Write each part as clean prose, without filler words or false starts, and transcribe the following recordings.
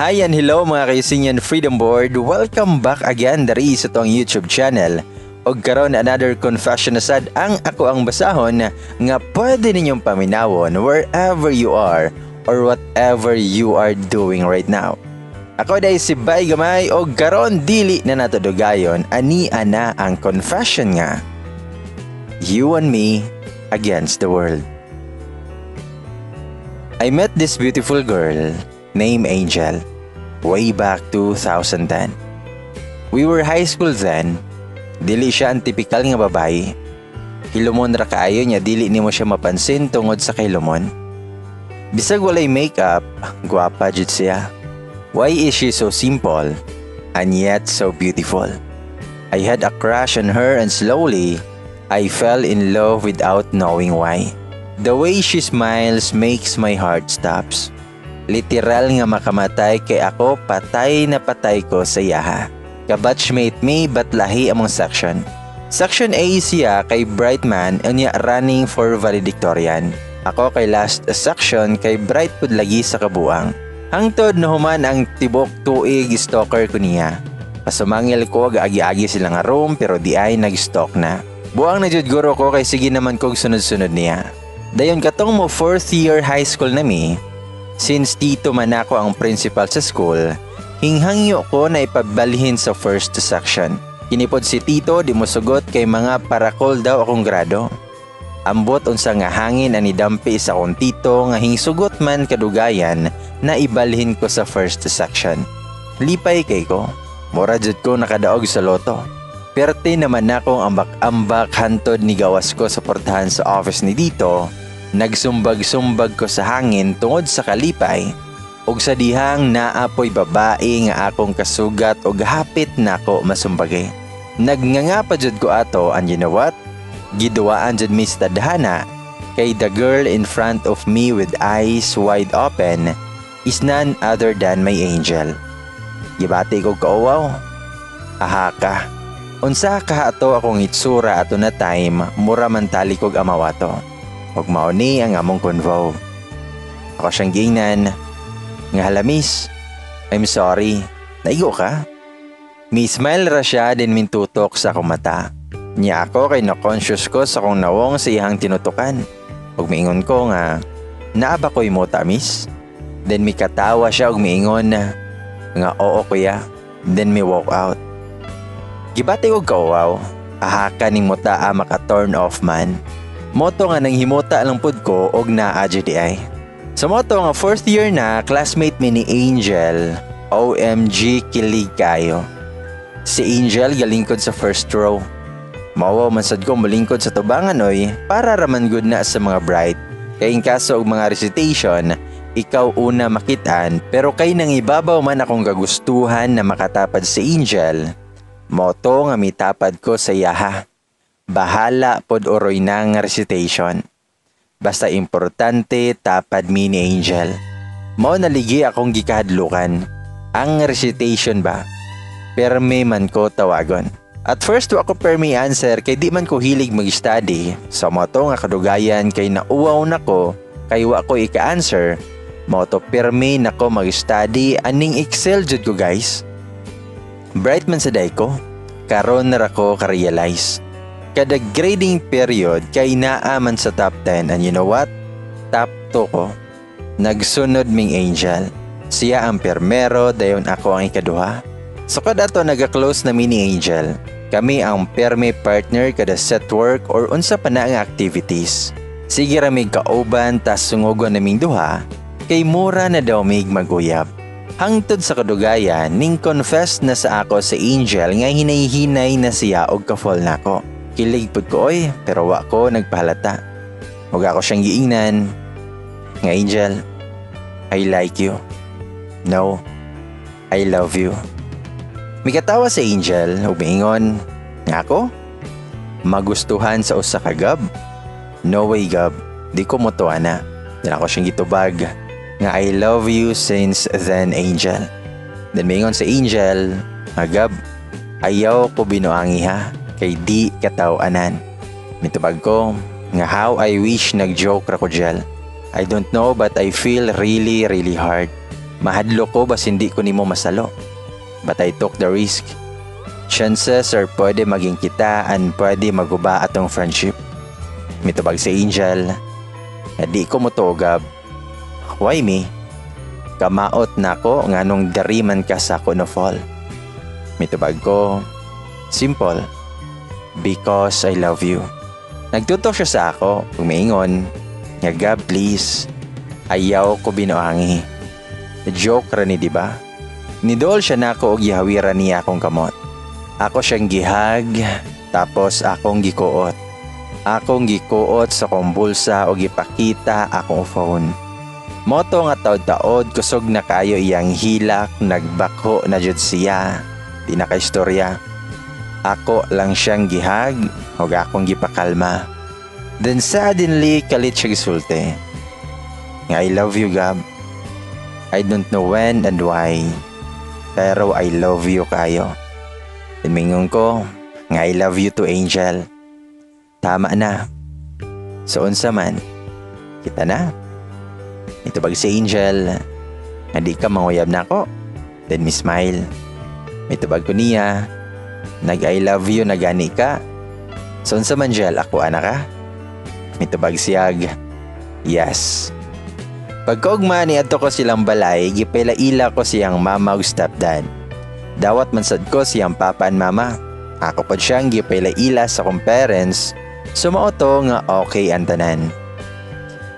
Hi and hello mga kaisinyan Freedom Board. Welcome back again dari sa tong YouTube channel. Og karon another confession na sad ang ako ang basahon nga pwede ninyong paminawon wherever you are or whatever you are doing right now. Ako day si Bay Gamay og karon dili na nato dugayon ani ana ang confession nga. You and me against the world. I met this beautiful girl named Angel way back 2010. We were high school then. Dili siya ang typical nga babae. Hilumon ra kaayo niya, dili nimo siya mapansin tungod sa kahilumon. Bisag walay makeup, gwapa jud siya. Why is she so simple and yet so beautiful? I had a crush on her and slowly I fell in love without knowing why. The way she smiles makes my heart stops. Literal nga makamatay kay ako patay na patay ko sa yaha. Kabatchmate me but lahi among section. Section A siya kay Brightman unya running for valedictorian. Ako kay last section kay Bright pud lagi sa kabuang. Hangtod nahuman ang tibok tuig stalker ko niya. Pasumangil ko agi-agi sila nga room pero di ay nag-stalk na. Buang na jud guro ko kay sige naman kog sunod-sunod niya. Dayon katong mo 4th year high school na mi. Since tito man ako ang principal sa school, hinghangyo ko na ipabalhin sa first section. Kinipod si tito di mo sugot kay mga parakol daw akong grado. Ambot unsa nga hangin ani dampi sa akong tito nga hingsugot man kadugayan na ibalhin ko sa first section. Lipay kay ko, mura jud ko nakadaog sa loto. Perte naman akong ambak-ambak hantod ni gawas ko sa portahan sa office ni dito. Nagsumbag-sumbag ko sa hangin tungod sa kalipay ug sa dihang naapoy babae nga akong kasugat ug hapit nako masumbagay. Nagnganga pa jud ko ato and you know what? Giduwaan jud mi sa tadhana kay the girl in front of me with eyes wide open is none other than my angel. Gibati ko kauwaw. Aha ka. Unsa ka ato akong itsura ato na time mura man tali kog amawato. Huwag mauni ang among convo. Ako siyang gingnan. Nga hala miss, I'm sorry. Naigo ka? Mi-smile ra siya din mintutok sa akong mata. Niya ako kay na-conscious ko sa akong nawong sa iyang tinutukan. Huwag miingon ko nga, naaba ko'y mota miss. Then mi katawa siya ug miingon na, nga oo kuya. Then mi walk out. Gibati ko kauwaw, ahaka ning mota maka-turn off man. Moto nga nang himota lang pud ko og naa jud ay. Sa moto nga 4th year na, classmate mi ni Angel. OMG kilig kayo. Si Angel galingkod sa first row. Mawaw man sad ko malingkod sa tubangan oy para raman good na sa mga bright. Kay in kaso og mga recitation, ikaw una makitaan pero kay nang ibabaw man akong gagustuhan na makatapad si Angel. Moto nga mitapad ko sa yaha. Bahala pod oroy ng recitation. Basta importante tapad mi ni Angel. Mao naligi akong gikahadlukan. Ang recitation ba? Perme man ko tawagon. At first wa ko perme answer kay di man ko hilig mag-study. Sa moto nga kadugayan kay nauwaw nako kay wa ko ika-answer. Moto perme nako mag-study aning Excel jud ko guys. Bright man sa day ko. Karon na ko ka-realize. Kada grading period kay naaman sa top 10 and you know what? Top 2 ko. Nagsunod ming Angel. Siya ang permero, dayon ako ang ikaduha. So kada to naga-close na mini Angel. Kami ang perme partner kada set work or unsa pa na ang activities. Sige ra mig kauban tas sungugon naming duha kay mura na daw mig maguyab. Hangtod sa kadugayan ning confess na sa ako sa Angel nga hinay-hinay na siya og ka-fall nako. Kilig pud ko oy, pero wa ko nagpahalata. Huwag ako siyang giingnan. Nga Angel, I like you. No, I love you. May katawa sa Angel, umiingon. Nga ako? Magustuhan sa usa ka gab? No way gab, di ko motuwa na. Then ako siyang gitubag. Nga I love you since then Angel. Then maingon sa Angel, nga gab, ayaw ko binuangi ha. Kay di katawanan. Mitubag ko nga how I wish nag-joke ra ko gel. I don't know but I feel really hard. Mahadlo ko bas hindi ko nimo masalo. But I took the risk. Chances are pwede maging kita and pwede maguba atong friendship. Mitubag si Angel. Di ko motugab. Why me? Kamaot na ko nganong dariman ka sa ako no fall. Mitubag ko. Simple. Because I love you. Nagtutok siya sa ako. Umiingon. Nga Gab please. Ayaw ko binuangi. Joke ra ni diba? Nidol siya na ako og gihawiran niya akong kamot. Ako siyang gihag. Tapos akong gikuot. Akong gikuot sa kong bulsa o gipakita akong phone. Moto nga taod-taod kusog na kayo iyang hilak, nagbako na jud siya. Di na kaistorya. Ako lang siyang gihag o akong gipakalma. Then suddenly kalit siya gisulti. Nga I love you Gab. I don't know when and why. Pero I love you kayo. Timingon ko nga I love you to Angel. Tama na. So unsa man, kita na. Ito bag si Angel, hindi ka manguyab na ako. Then me smile. Ito bag ko niya, nag I love you na gani ka. So unsa man Jel, ako anak ka? Ito bag siyag, yes. Pagkaugma ni adto ko silang balay, gipaila-ila ko siyang mama ug stepdad. Dawat man sad ko siyang papa and mama. Ako pa siyang gipaila-ila sa kong parents. Sumauto nga okay ang tanan.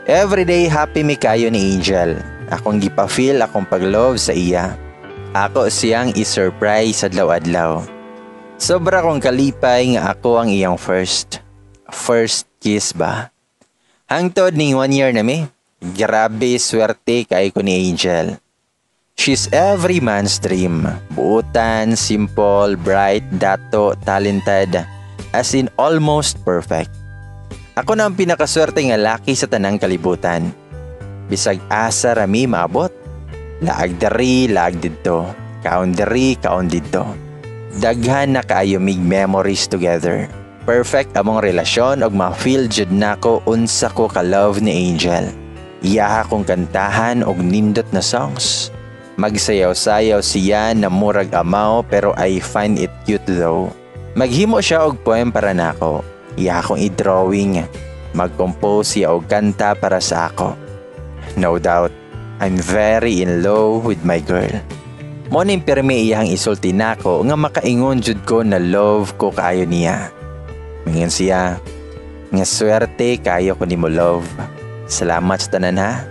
Everyday happy mi kayo ni Angel. Akong gipa-feel akong pag-love sa iya. Ako siyang i-surprise adlaw-adlaw. Sobra kong kalipay nga ako ang iyang first kiss ba. Hangtod ning 1 year na mi. Grabe swerte kay ko ni Angel. She's every man's dream. Buutan, simple, bright, dato, talented. As in almost perfect. Ako na ang pinakaswerte nga laki sa tanang kalibutan. Bisag asa rami maabot. Laag dari, laag didto. Kaon dari, kaon didto. Daghan na kaayo mig memories together. Perfect among relasyon og ma-feel jud nako unsa ko ka-love ni Angel. Iyaha kong kantahan og nindot na songs. Magsayaw-sayaw siya na murag amaw pero I find it cute though. Maghimo siya og poem para nako. Iya akong i-drawing. Mag-compose siya og kanta para sa ako. No doubt, I'm very in love with my girl. Mo ning pirmi iyang isulti nako nga makaingon jud ko na love ko kaayo niya. Mingon siya, nga swerte kayo ko nimo love. Salamat sa tanan ha.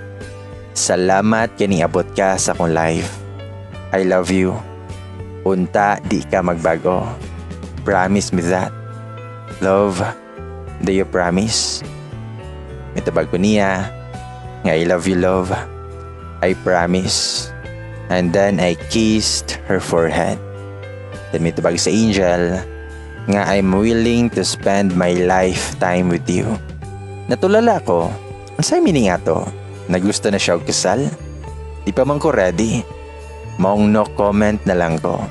Salamat kini abot ka sa akong life. I love you. Unta di ka magbago. Promise me that. Love, do you promise? Mitabag ko niya, nga I love you love. I promise. And then I kissed her forehead. Then mitabag sa Angel, nga I'm willing to spend my lifetime with you. Natulala ko, ansay meaning ato? Nagusto na siya og kasal? Di pa man ko ready. Maong no comment na lang ko.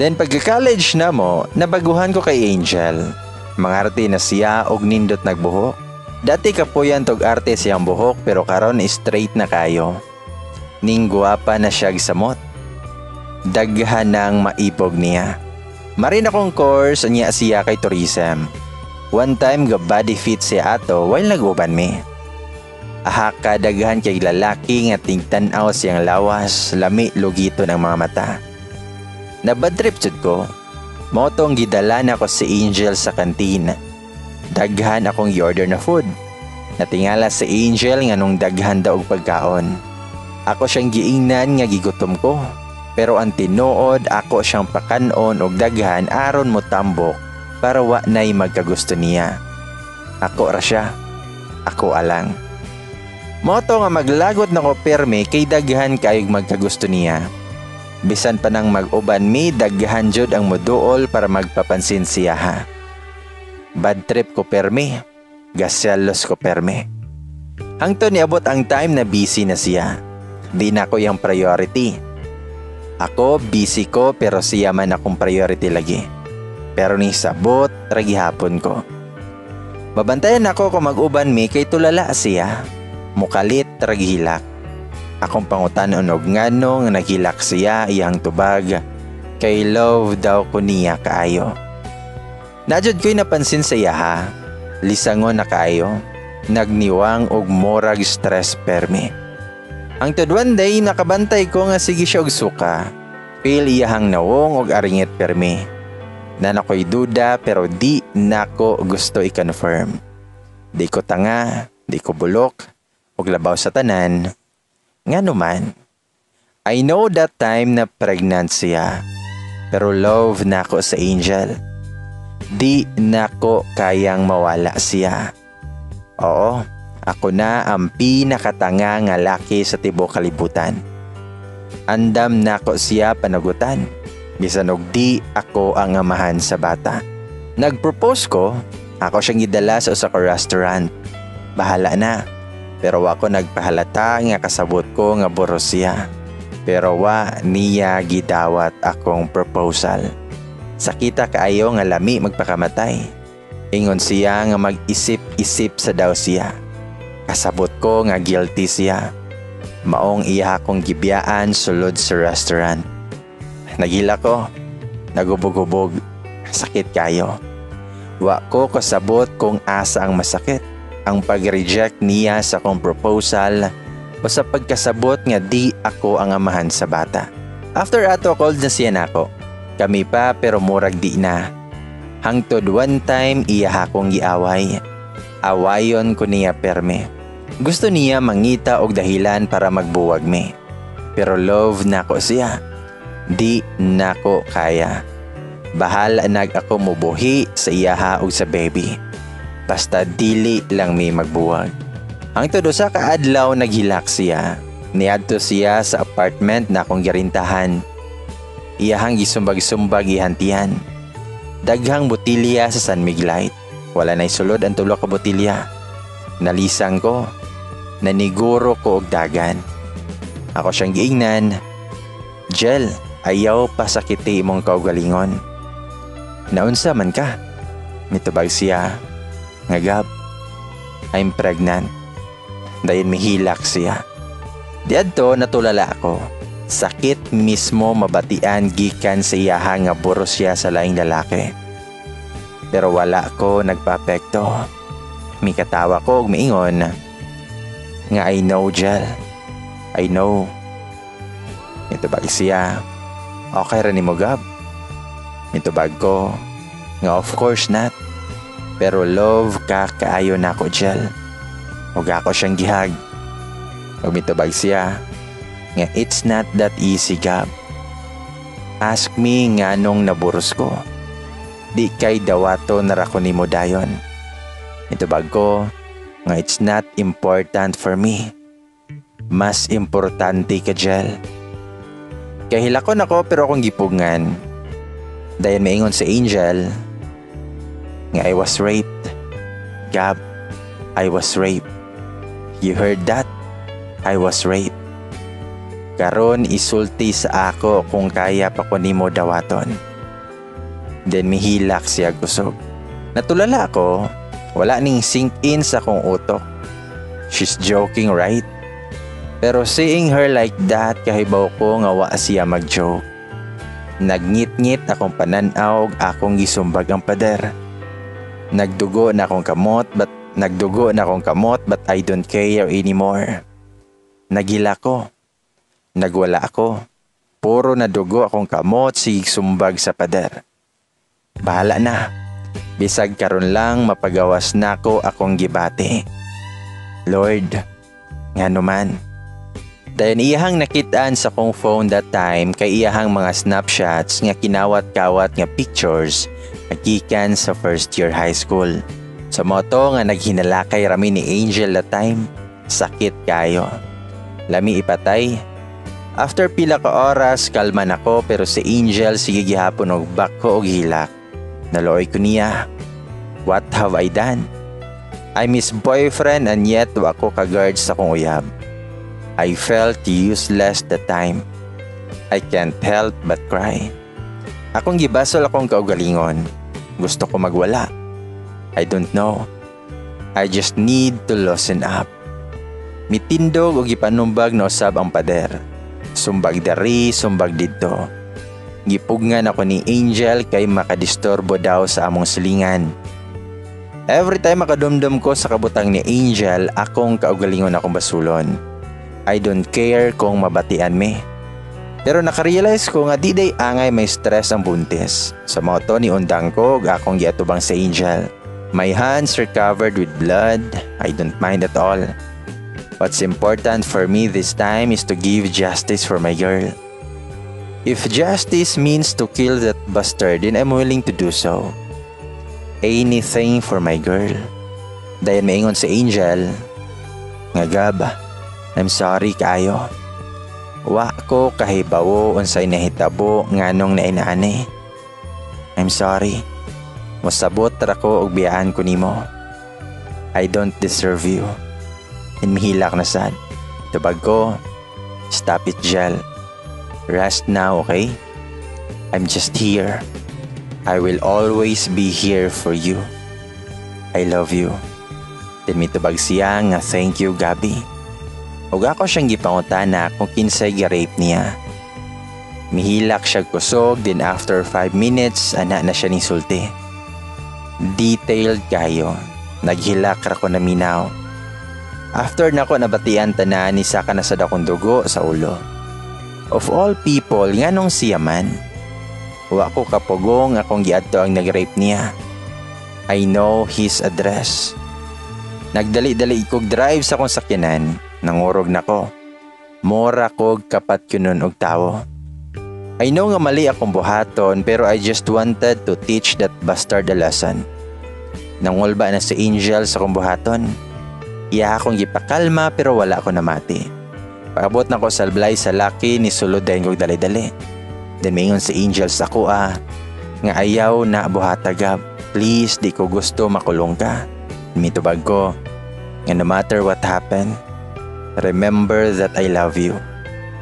Then pagka-college na mo, nabaguhan ko kay Angel. Mangarte na siya og nindot nagbuhok. Dati kapuyan tog arte siyang buhok pero karon straight na kayo. Ning guwapa na siya gisamot. Daghan nang maipog niya. Marin akong course niya siya kay tourism. One time ga body fit siya ato while nag-uban mi. Aha kadaghan kay lalaki nga tingtan-aw siyang lawas, lami lugito ng mga mata. Nabadtrip jud ko. Motong gidala na ko si Angel sa kantin. Daghan akong i-order na food. Natingala si Angel nga nung daghan daw og pagkaon. Ako siyang giingnan nga gigutom ko. Pero ang tinuod ako siyang pakanon og daghan aron mo tambok para wa nay magkagusto niya. Ako ra siya. Ako alang. Moto nga maglagot na ko perme kay daghan kayog magkagusto niya. Bisan pa nang mag-uban mi, daghan jud ang moduol para magpapansin siya ha. Bad trip ko perme. Gaselos ko perme. Hangtod niabot ang time na busy na siya. Di na ko yung priority. Ako busy ko pero siya man akong priority lagi. Pero ni sabot, ragi hapon ko. Babantayan ako kung mag-uban mi kay tulala siya. Mukalit, ragi hilak. Akong pangutan og ngano nga naghilak siya iyang tubag kay love daw ko niya kaayo. Najud ko'y napansin sa iya ha. Lisangon na kaayo. Nagniwang og morag stress permi. Ang one day nakabantay ko nga sige siya og suka. Feel iyahang nawong og aringit permi. Na nako'y duda pero di nako gusto i-confirm. Di ko tanga, di ko bulok, og labaw sa tanan. Nga naman, I know that time na pregnant siya. Pero love nako sa Angel. Di nako kayang mawala siya. Oo, ako na ang pinakatanga nga laki sa tibok kalibutan. Andam nako siya panagutan. Bisan og di ako ang amahan sa bata. Nag-propose ko, ako siyang gidala sa usa ka restaurant. Bahala na. Pero ako nagpahalata nga kasabot ko nga boros siya. Pero wa niya gidawat akong proposal. Sakita kaayo nga lami magpakamatay. Ingon siya nga mag-isip-isip sa daw siya. Kasabot ko nga guilty siya. Maong iya akong gibiyaan sulod sa restaurant. Nagila ko. Nagubog-ubog. Sakit kayo. Wa ko kasabot kung asa ang masakit. Ang pag-reject niya sa akong proposal o sa pagkasabot nga di ako ang amahan sa bata. After ato called na siya nako. Kami pa pero murag di na. Hangtod one time iya akong giaway. Awayon ko niya perme. Gusto niya mangita og dahilan para magbuwag me. Pero love nako siya. Di nako kaya. Bahal nag ako mubuhi sa iyaha og sa baby. Basta dili lang may magbuwag. Ang todo sa kaadlaw naghilak siya. Niadto siya sa apartment na akong girintahan. Iyahang gisumbag-sumbag ihantihan. Daghang botilya sa San Miglite. Wala na'y sulod ang tulo ka botilya. Nalisang ko. Naniguro ko og dagan. Ako siyang giingnan. Jel, ayaw pasakiti imong kaugalingon. Naunsa man ka? Mitubag siya. Ngagab, I'm pregnant. Dayon mihilak siya. Diadto natulala ako. Sakit mismo mabatian gikan sa iyaha nga buros siya sa laing lalaki. Pero wala ko nagpapekto. Mikatawa ko og miingon nga I know, Jel. I know. Mitubag siya. Okay ra nimo gab. Mitubag ko nga of course not. Pero love ka kaayo na ko, Jel. Huwag ako siyang gihag. Huwag mitubag siya. Nga it's not that easy, Gab. Ask me nga nung naburos ko. Di kay dawato narako ni mo dayon. Mitubag ko nga it's not important for me. Mas importante ka, Jel. Kahilakon ako pero akong gipugngan. Dayon maingon sa Angel nga I was raped. Gab, I was raped. You heard that? I was raped. Karon isulti sa ako kung kaya pa ko nimo dawaton. Then mihilak siya kusog. Natulala ako, wala ning sink in sa kong utok. She's joking, right? Pero seeing her like that, kahibaw ko nga wa siya mag-joke. Nagngit-ngit akong pananaw ug akong gisumbag ang pader. Nagdugo na akong kamot but I don't care anymore. Nagila ko. Nagwala ako. Puro nadugo akong kamot sig sumbag sa pader. Bahala na. Bisag karon lang mapagawas nako akong gibati. Lord, ngano man. Dayon iyahang nakitaan sa kong phone that time kay iyahang mga snapshots nga kinawat-kawat nga pictures nagikan sa first year high school. Sa moto nga naghinalakay rami ni Angel that time, sakit kayo. Lami ipatay. After pila ka oras, kalman ako pero si Angel sige gihapon og bako og hilak. Naloy ko niya. What have I done? I'm his boyfriend and yet wa ko ka-guard sa kong uyab. I felt useless that time. I can't help but cry. Akong gibasol akong kaugalingon. Gusto ko magwala. I don't know. I just need to loosen up. Mitindog o gipanumbag na usab ang pader. Sumbag dari, sumbag dito. Gipugngan ako ni Angel kay makadisturbo daw sa among silingan. Every time makadumdum ko sa kabutang ni Angel, akong kaugalingon akong basulon. I don't care kung mabatian me. Pero nakarealize ko nga di day angay may stress ang buntis. Sa mga to ni undang ko, akong giatubang sa Angel. My hands are covered with blood. I don't mind at all. What's important for me this time is to give justice for my girl. If justice means to kill that bastard, then I'm willing to do so. Anything for my girl. Dayon maingon si Angel, nga Gab, I'm sorry kayo. Wa ko kahibawo unsay nahitabo nganong nainani. I'm sorry. Mosabot ra ko og biyaan ko nimo. I don't deserve you. Inmihilak na sad. Tubag ko, stop it, Jel. Rest now, okay? I'm just here. I will always be here for you. I love you. Then mitubag siya nga thank you, Gabi. Ug ako siyang gipangutana kung kinsay gi-rape niya. Mihilak siya kusog, then after 5 minutes, ana na siya ni sulti. Detailed kayo. Naghilak ra ko na minaw. After nako nabatian tanan ni saka na sad akong dugo sa ulo. Of all people, nganong siya man? Wa ko kapugong akong giadto ang nag-rape niya. I know his address. Nagdali-dali kog drive sa akong sakyanan, nangurog nako. Mora kog kapat kunon og tawo. I know nga mali akong buhaton pero I just wanted to teach that bastard a lesson. Nangulba na si Angel sa akong buhaton. Iya akong gipakalma pero wala ako namati. Pagabot na ko salblay sa laki ni sulod dayon kog dali-dali. Then maingon si Angel sa ako nga ayaw na buhata Gab. Please di ko gusto makulong ka. Mitubag ko nga no matter what happened, remember that I love you.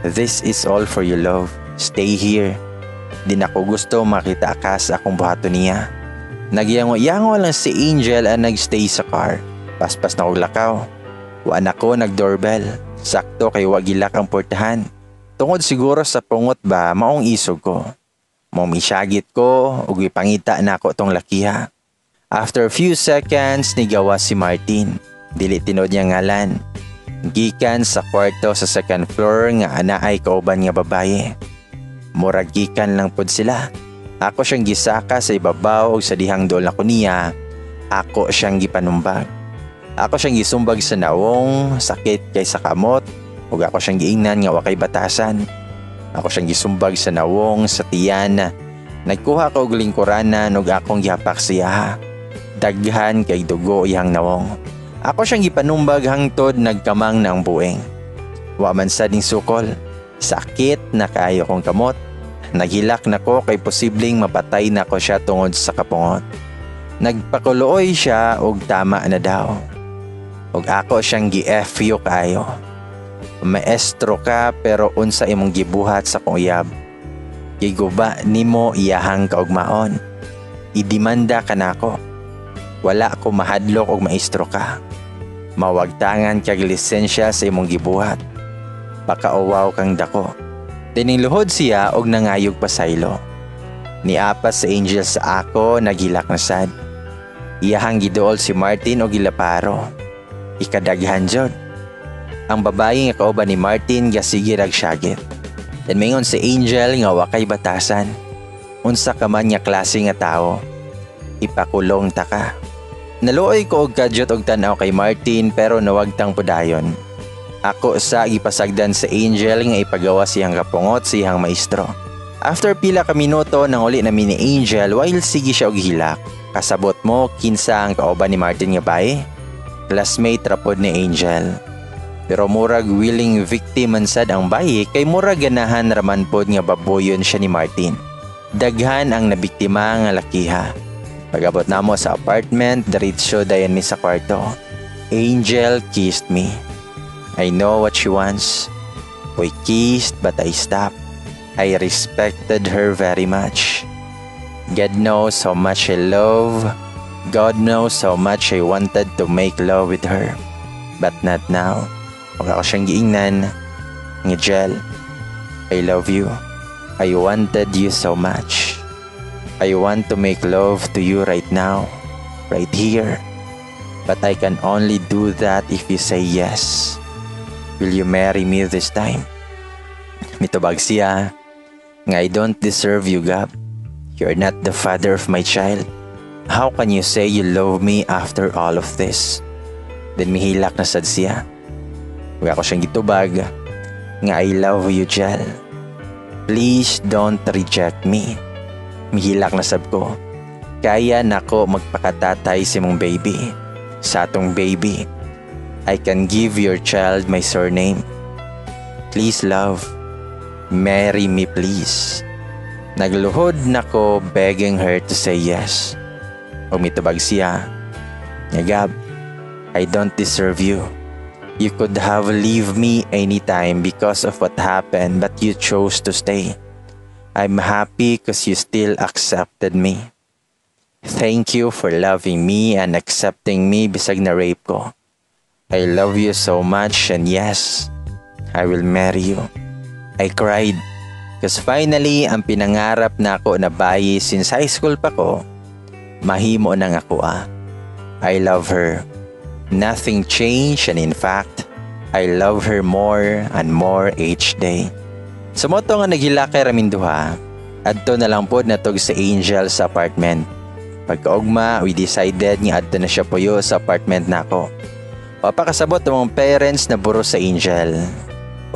This is all for you, love. Stay here. Di na ko gusto makita ka sa akong buhaton niya. Nagyango-yango lang si Angel ang nagstay sa car. Paspas na kong lakaw. Waan ako nag-doorbell. Sakto kay wagilak ang portahan. Tungod siguro sa pungot ba, maong isog ko. Momisyagit ko, ug ipangita na ako tong lakiha. After a few seconds, nigawa si Martin. Dili tinod niya ngalan. Gikan sa kwarto sa second floor nga anaay kauban nga babaye. Murag gikan lang pod sila. Ako siyang gisaka sa ibabaw ug sa dihang dool na ko niya, ako siyang gipanumbag. Ako siyang gisumbag sa nawong, sakit kay sa kamot, ug ako siyang giingnan nga wakay batasan. Ako siyang gisumbag sa nawong, sa tiyan, nagkuha ka og lingkuranan ug akong gihapak siya. Daghan kay dugo iyang nawong. Ako siyang gipanumbag hangtod nagkamang ng bueng. Wa man sad ning sukol. Sakit na kaayo kong kamot. Naghilak na ko kay posibleng mapatay na ko siya tungod sa kapungot. Nagpakuloy siya og tama na daw. Og ako siyang gi-FU kayo. Maestro ka pero unsa imong gibuhat sa kong uyab. Giguba nimo iyahang kaugmaon. Idimanda ka nako. Wala ko mahadlok og maestro ka. Mawagtangan kag lisensya sa imong gibuhat. Pakauwaw kang dako. Tiningluhod siya og nangayog pasaylo. Niapas sa Angel sa ako, naghilak na sad. Iyahang giduol si Martin og gilaparo. Ikadaghan jud. Ang babae nga kauban ni Martin gasige ragsyagit. Then mingon si Angel nga wakay batasan. Unsa ka man nga klase nga tao, ipakulong ta ka. Naluoy ko og kadyot og tan-aw kay Martin pero nawagtang pudayon. Ako sa gipasagdan sa Angel nga ipagawa siyang kapungot siyang maestro. After pila ka minuto nang uli na ni Angel while sige siya og hilak. Kasabot mo kinsa ang kauban ni Martin nga bae? Classmate rapod ni Angel. Pero murag willing victim man sad ang bayi kay murag ganahan raman pod nga baboyon siya ni Martin. Daghan ang nabiktima nga lakiha. Pagabot namo sa apartment, diretso dayon mi sa kwarto. Angel kissed me. I know what she wants. We kissed but I stopped. I respected her very much. God knows how much I love. God knows how much I wanted to make love with her. But not now. Huwag ako siyang giingnan. Angel, I love you. I wanted you so much. I want to make love to you right now, right here. But I can only do that if you say yes. Will you marry me this time? Mitubag siya nga I don't deserve you, Gab. You're not the father of my child. How can you say you love me after all of this? Then mihilak na sad siya. Huwag ako siyang gitubag nga I love you, Jel. Please don't reject me. Mihilak na sab ko. Kaya nako magpakatatay si mong baby. Sa atong baby, I can give your child my surname. Please, love, marry me please. Nagluhod nako begging her to say yes. Umitubag siya. Gab, I don't deserve you. You could have leave me anytime because of what happened, but you chose to stay. I'm happy because you still accepted me. Thank you for loving me and accepting me bisag na rape ko. I love you so much and yes, I will marry you. I cried because finally ang pinangarap na ako na bayi since high school pa ko, mahimo nang ako I love her. Nothing changed and in fact, I love her more and more each day. Sumoto nga naghilakay ramin duha, adto na lang pod natog sa Angel sa apartment. Pagkaugma, we decided nga adto na siya puyo sa apartment nako. Papakasabot ang mga parents na buro sa Angel.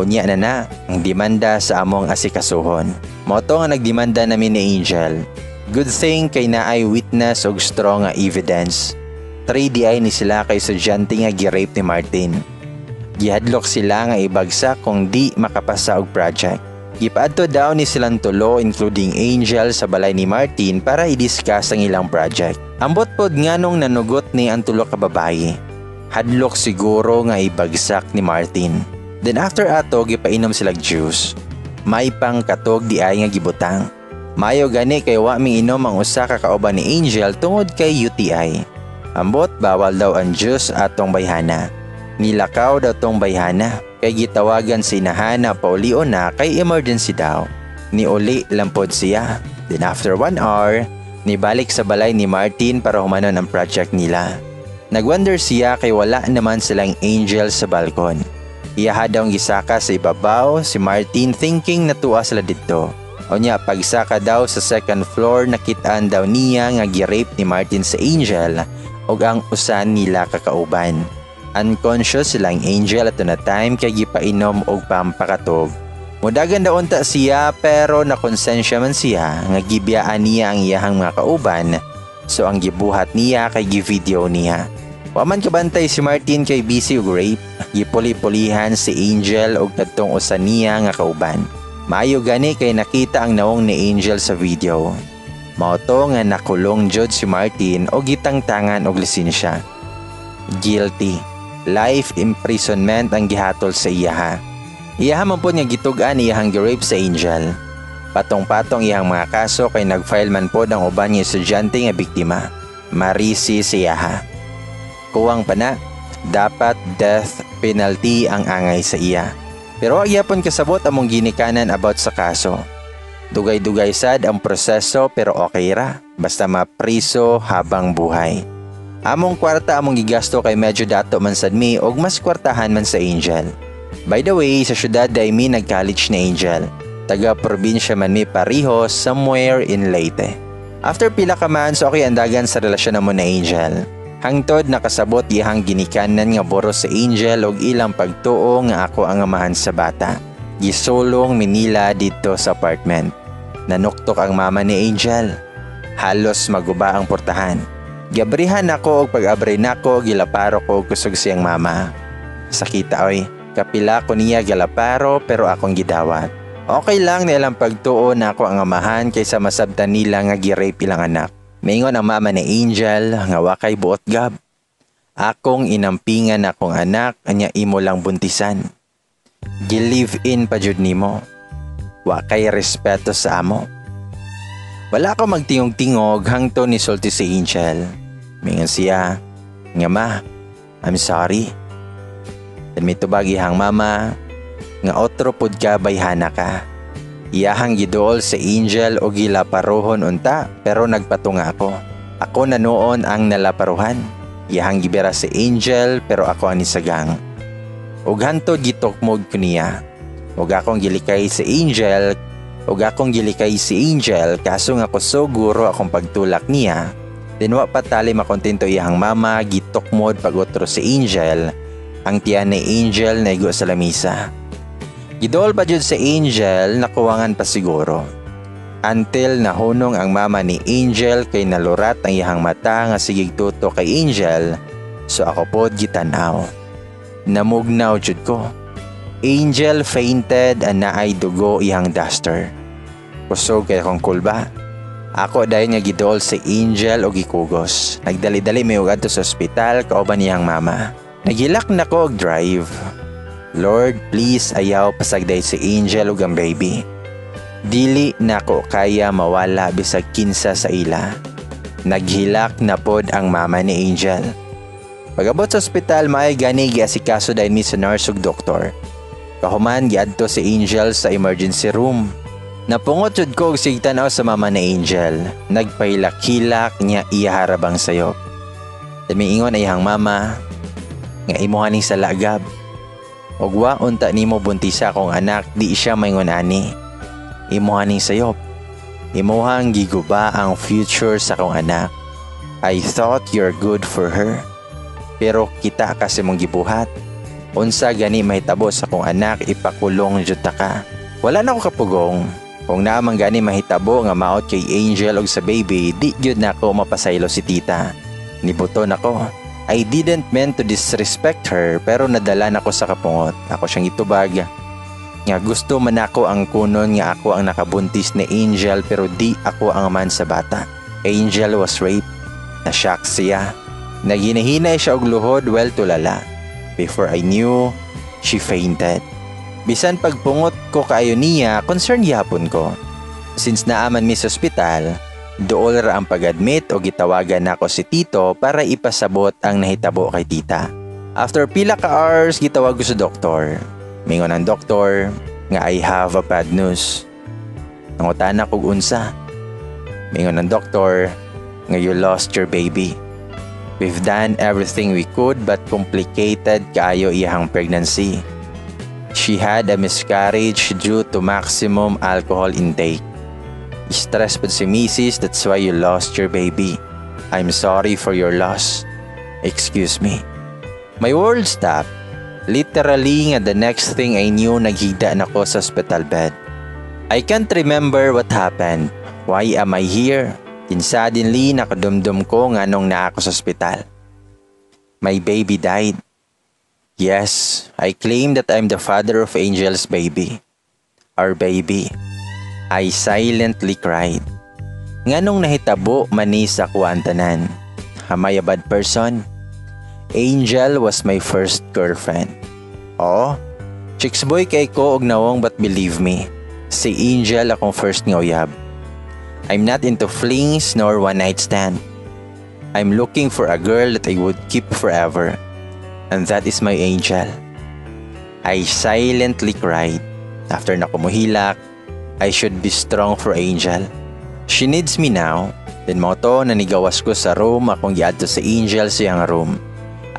Unya na ang demanda sa among asikasuhon. Moto nga nagdemanda namin ni Angel. Good thing kay naay witness og strong nga evidence. 3DI ni sila kay estudyante nga gi-rape ni Martin. Gihadlok sila nga ibagsak kung di makapasa og project. Gipaadto daw ni silang tulo including Angel sa balay ni Martin para i-discuss ang ilang project. Ambot pod nganong nanugot ni ang tulo ka babaye. Hadlok siguro nga ibagsak ni Martin. Then after ato gipainom sila juice. May pang katog di ay nga gibutang. Mayo gani kay wa miinom ang usa ka kauban ni Angel tungod kay UTI. Ambot bawal daw ang juice atong bayhana. Nilakaw daw tong bayhana kay gitawagan si inahana pauli na kay emergency daw. Niuli lampod siya. Then after 1 hour, nibalik sa balay ni Martin para humanon ang project nila. Nagwonder siya kay wala naman silang Angel sa balkon. Iyaha daw gisaka sa ibabaw si Martin thinking na tuwa sila dito. O niya pagsaka daw sa second floor nakitaan daw niya nga gi-rape ni Martin sa Angel o ang usan nila kakauban. Unconscious silang Angel at na time kay gipainom og pampakatog. Mudagan daw unta siya pero nakonsensya man siya nga gibiyaan niya ang iyahang mga kauban. So ang gibuhat niya kay gi-video niya. Waman kabantay si Martin kay busy og rape, gipuli-pulihan si Angel og kadtong usa niya nga kauban. Maayo gani kay nakita ang naong ni Angel sa video. Mao to nga nakulong jud si Martin og gitangtangan og lisensya. Guilty. Life imprisonment ang gihatol sa iyaha. Iyaha man po nga gitugan iyahang gi-rape sa Angel. Patong-patong iyang mga kaso kay nag-file man po ang uban nga estudyante nga biktima. Marisi sa iyaha. Kuwang pa na, dapat death penalty ang angay sa iya. Pero wag yapon kasabot among ginikanan about sa kaso. Dugay-dugay sad ang proseso pero okay ra, basta mapriso habang buhay. Among kwarta among gigasto kay medyo dato man sad mi og mas kwartahan man sa Angel. By the way, sa syudad day mi nag-college ni Angel. Taga probinsya man mi pareho somewhere in Leyte. After pila ka months, okay andagan sa relasyon namo na Angel. Hangtod nakasabot iyang ginikanan nga boros sa Angel og ilang pagtuo nga ako ang amahan sa bata. Gisulong minila dito sa apartment. Nanuktok ang mama ni Angel. Halos maguba ang portahan. Gabrihan ako og pag-abri nako gilaparo ko kusog siyang mama. Sakita oy, kapila ko niya gilaparo pero akong gidawat. Okay lang na ilang pagtuo na ako ang amahan kaysa masabtan nila nga gi-rape ilang anak. Maingon ang mama ni Angel nga wakay buot gab. Akong inampingan akong anak anya imo lang buntisan. Gi-live in pa jud nimo. Wakay respeto sa amo. Wala ako magtingog-tingog hangtod ni sulti si Angel. Maingon siya, nga ma, I'm sorry. Then mitubag iyang mama nga otro pud ka bayhana ka. Iyahang giduol sa Angel o gilaparuhon unta pero nagpatunga ako. Ako na noon ang nalaparuhan. Iyahang gibera si Angel pero ako ang nisagang. Ug hantod gitokmod ko niya. Ug akong gilikay si Angel. Kaso nga kusuguro akong pagtulak niya. Then wa patali makontento iyang mama gitokmod pagotro si Angel. Ang tiyan ni Angel naigo sa lamisa. Gidol pa jud sa Angel, nakuwangan pa siguro. Until nahunong ang mama ni Angel kay nalurat ang iyang mata nga sigig tuto kay Angel, so ako pod gitanaw. Namugnaw jud ko. Angel fainted and naay dugo iyang duster. Kusog kay akong kulba. Ako dayon nga gidol sa Angel o gikugos. Nagdali-dali may ugad to sa ospital kauban iyang mama. Nagilak na ko og drive. Lord, please ayaw pasagday si Angel ug ang baby. Dili na ko kaya mawala bisag kinsa sa ila. Naghilak na pod ang mama ni Angel. Pag-abot sa ospital, maay gani giasikaso dahil mi sa nurse ug doktor. Kahuman giadto si Angel sa emergency room. Napungot jud ko og sigtanaw sa mama ni Angel. Nagpahilak-hilak niya iya harabang sayop. Damiingon ay iyang mama nga imuha ning salagab. Og wa unta nimo buntisa akong anak, di siya maingon ani. Imuha ning sayop. Imuhang giguba ang future sa akong anak. I thought you're good for her. Pero kita kasi mong gibuhat. Unsa gani mahitabo sa akong anak, ipakulong jud ta ka. Wala na ako kapugong. Kung naman gani mahitabo nga maot kay Angel og sa baby, di jud na ako mapasaylo si tita. Nibuton ako. I didn't mean to disrespect her pero nadala nako sa kapungot. Ako siyang itubag. Nga gusto man ako ang kunon nga ako ang nakabuntis ni Angel pero di ako ang man sa bata. Angel was raped. Na-shock siya. Naginahinay siya og luhod well tulala. Before I knew, she fainted. Bisan pagpungot ko kaayo niya, concern yapon ko. Since naaman mi sa ospital, dool ra ang pag-admit o gitawagan nako si tito para ipasabot ang nahitabo kay tita. After pila ka hours, gitawag ko sa doktor. Mingon ang doktor nga I have a bad news. Nangutana kog unsa. Mingon ang doktor nga you lost your baby. We've done everything we could but complicated kaayo iyang pregnancy. She had a miscarriage due to maximum alcohol intake. Stress pa si Mrs. That's why you lost your baby. I'm sorry for your loss. Excuse me. My world stopped. Literally nga the next thing I knew naghigda na ko sa hospital bed. I can't remember what happened. Why am I here? Then suddenly nakadumdum ko nga nung naa ako sa hospital. My baby died. Yes, I claim that I'm the father of Angel's baby. Our baby. I silently cried. Nganong nahitabo mani sa kuantanan. Am I a bad person? Angel was my first girlfriend. Oh, chicks boy kay ko og nawong but believe me, si Angel akong first nga uyab. I'm not into flings nor one night stand. I'm looking for a girl that I would keep forever. And that is my Angel. I silently cried. After na kumuhilak, I should be strong for Angel. She needs me now. Then moto nanigawas ko sa room akong giadto sa Angel sa iyang room.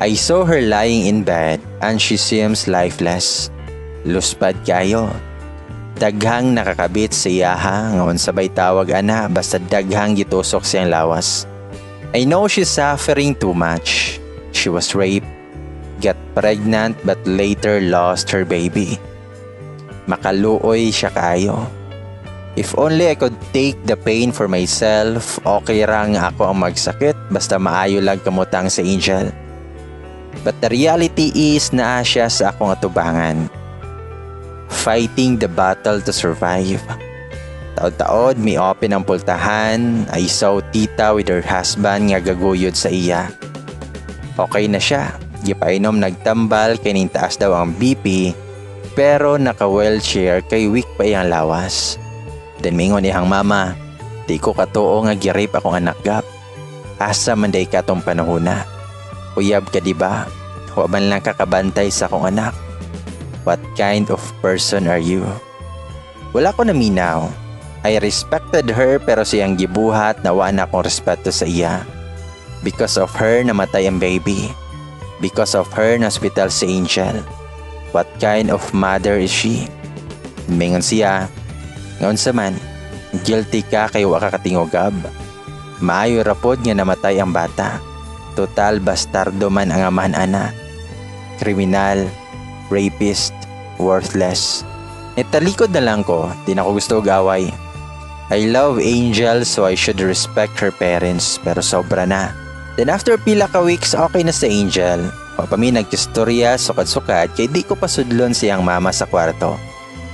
I saw her lying in bed and she seems lifeless. Luspad kayo. Daghang nakakabit sa iyaha nga unsabay tawag ana basta daghang gitusok siyang lawas. I know she's suffering too much. She was raped, got pregnant but later lost her baby. Makaluoy siya kayo. If only I could take the pain for myself, okay ra nga ako ang magsakit basta maayo lang kamutang sa Angel. But the reality is naa siya sa akong atubangan. Fighting the battle to survive. Taod-taod may open ang pultahan. I saw tita with her husband nga gaguyod sa iya. Okay na siya. Gipainom nagtambal kay ning taas daw ang BP pero naka-wheelchair kay weak pa iyang lawas. Then mingon iyang mama, di ko katuo nga gi-rape akong anak gap. Asa man day katong panahona. Uyab ka diba? wa man lang kakabantay sa akong anak. What kind of person are you? Wala ko naminaw. I respected her pero siyang gibuhat na wala akong respeto sa iya. Because of her namatay ang baby. Because of her na hospital si Angel. What kind of mother is she? Mingon siya, ngayon sa man, guilty ka kay wa ka katingogab. Maayo rapod nga namatay ang bata. Total bastardo man ang amahan ana. Kriminal, rapist, worthless. Talikod na lang ko, di na ko gusto gaway. I love Angel so I should respect her parents pero sobra na. Then after pila ka weeks okay na si Angel. Papami nagkistorya sukat-sukat kay di ko pasudlon siyang mama sa kwarto.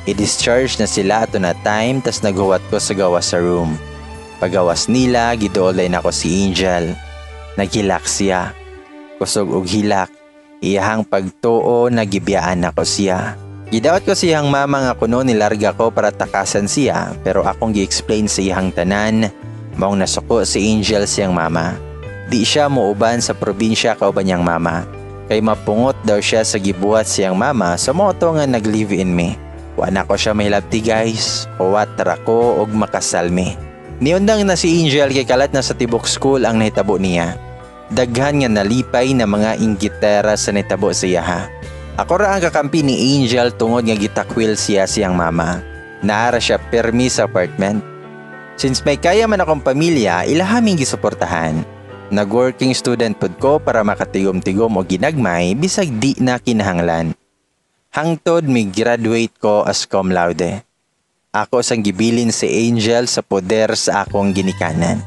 I-discharge na sila ato na time tas naghuwat ko sa gawas sa room. Pagawas nila gidoolay na ko si Angel. Naghilak siya. Kusog og hilak. Iyahang pagtuo nagibiyaan ako siya. Gidawat ko siyang mama nga kuno nilarga ko para takasan siya pero akong gi-explain sa iyang tanan maong nasuko si Angel siyang mama. Di siya muuban sa probinsya kauban niyang mama. Kay mapungot daw siya sa gibuhat siyang mama sa moto nga nag-live-in me. Wala ko siya mahilabti guys. Huwat tara ko og makasal me. Niundang na si Angel kay kalat na sa tibok school ang nahitabo niya. Daghan nga nalipay na mga inggitera sa nahitabo siya ha. Ako ra ang kakampi ni Angel tungod nga gitakwil siya siyang mama. Naara siya permi sa apartment. Since may kaya man akong pamilya, ilahaming gisuportahan. Nag-working student pud ko para makatigom-tigom o ginagmay bisag di na kinahanglan. Hangtod mig-graduate ko as cum laude. Ako sang gibilin si Angel sa poder sa akong ginikanan.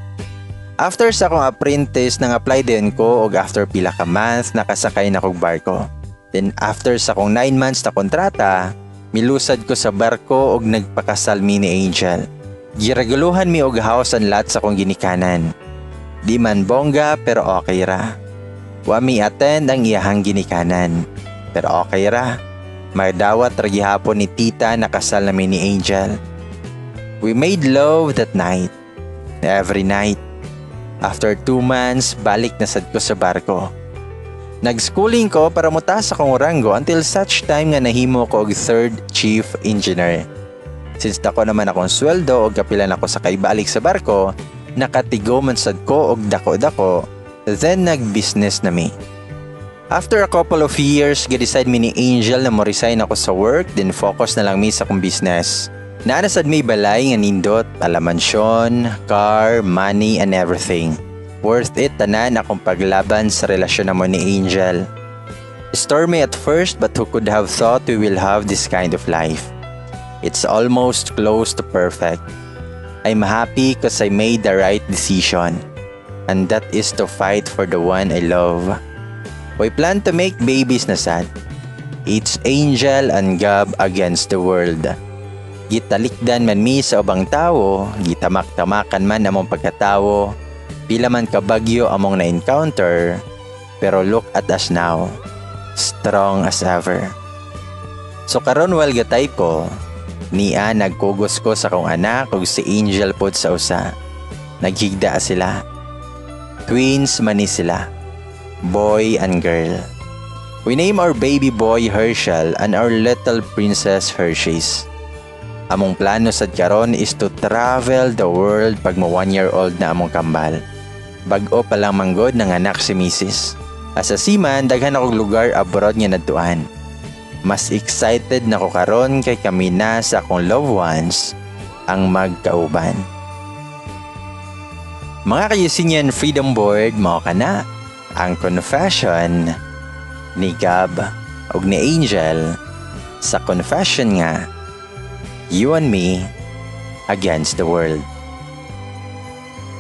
After sa akong apprentice nang apply din ko og after pila ka month nakasakay na kog barko. Then after sa akong 9 months na kontrata, milusad ko sa barko og nagpakasal mi ni Angel. Gireguluhan mi og house and lot sa akong ginikanan. Di man bongga pero okay ra. Wa mi attend ang iyahang ginikanan. Pero okay ra. Magdawat ra gihapon ni tita na kasal namin ni Angel. We made love that night. Every night. After 2 months, balik na sad ko sa barko. Nag-schooling ko para mutas akong rango until such time nga nahimo ko og 3rd chief engineer. Since dako naman akong sweldo og kapilan ako sa kaibalik sa barko, nakatigo man sad ko og dako-dako, then nag-business na mi. After a couple of years, ga-decide mi ni Angel na mo resign ako sa work, then focus na lang mi sa akong business. Naanasad may balay nga nindot, alamansyon, car, money, and everything. Worth it tanan akong paglaban sa relasyon na mo ni Angel. Stormy at first but who could have thought we will have this kind of life. It's almost close to perfect. I'm happy cause I made the right decision. And that is to fight for the one I love. We plan to make babies na sad. It's Angel and Gab against the world. Gitalikdan man mi sa ubang tao, gitamak-tamakan man among pagkatao. Pila man kabagyo among na-encounter, pero look at us now, strong as ever. So karon while gatay ko, niya nagkugos ko sa kong anak ug si Angel pod sa usa. Naghigda sila. Twins man ni sila, boy and girl. We name our baby boy Herschel and our little princess Hershey's. Among plano sad karon is to travel the world pag mo 1-year-old na among kambal. Bag-o pa lang manggod ng anak si Mrs. As a seaman, daghan akong lugar abroad nga natuan. Mas excited na ko karon kay kami na sa akong loved ones ang magkauban. Mga kayusinyan Freedom Board, mao kana ang confession ni Gab ug ni Angel sa confession nga You and Me Against the World.